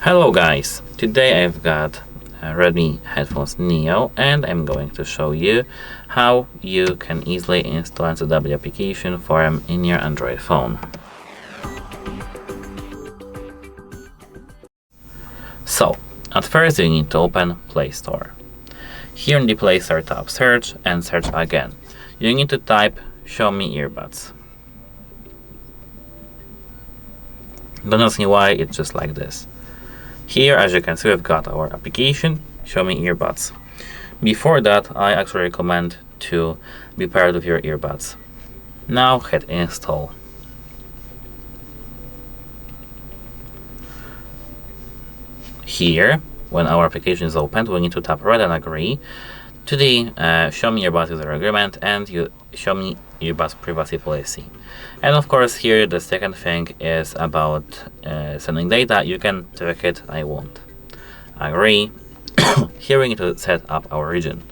Hello guys, today I've got Redmi Headphones Neo and I'm going to show you how you can easily install NCW application for them in your Android phone. So, at first you need to open Play Store. Here in the Play Store tap search and search again. You need to type show me earbuds. Don't ask me why, it's just like this. Here, as you can see, we've got our application, Show Me Earbuds. Before that, I actually recommend to be paired with your earbuds. Now hit install. Here, when our application is opened, we need to tap Read and Agree to the Show Me Earbuds user agreement and Show Me Earbuds privacy policy. And of course, here the second thing is about sending data. You can tweak it, I won't. Agree. Here we need to set up our region.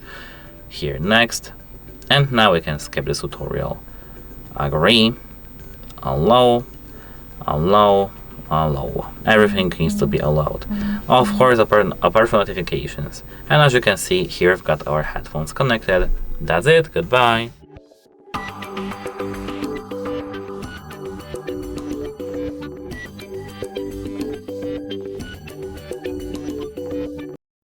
Here next. And now we can skip this tutorial. Agree. Allow. Allow. Allow. Everything needs to be allowed. Of course, apart from notifications. And as you can see, here we've got our headphones connected. That's it. Goodbye.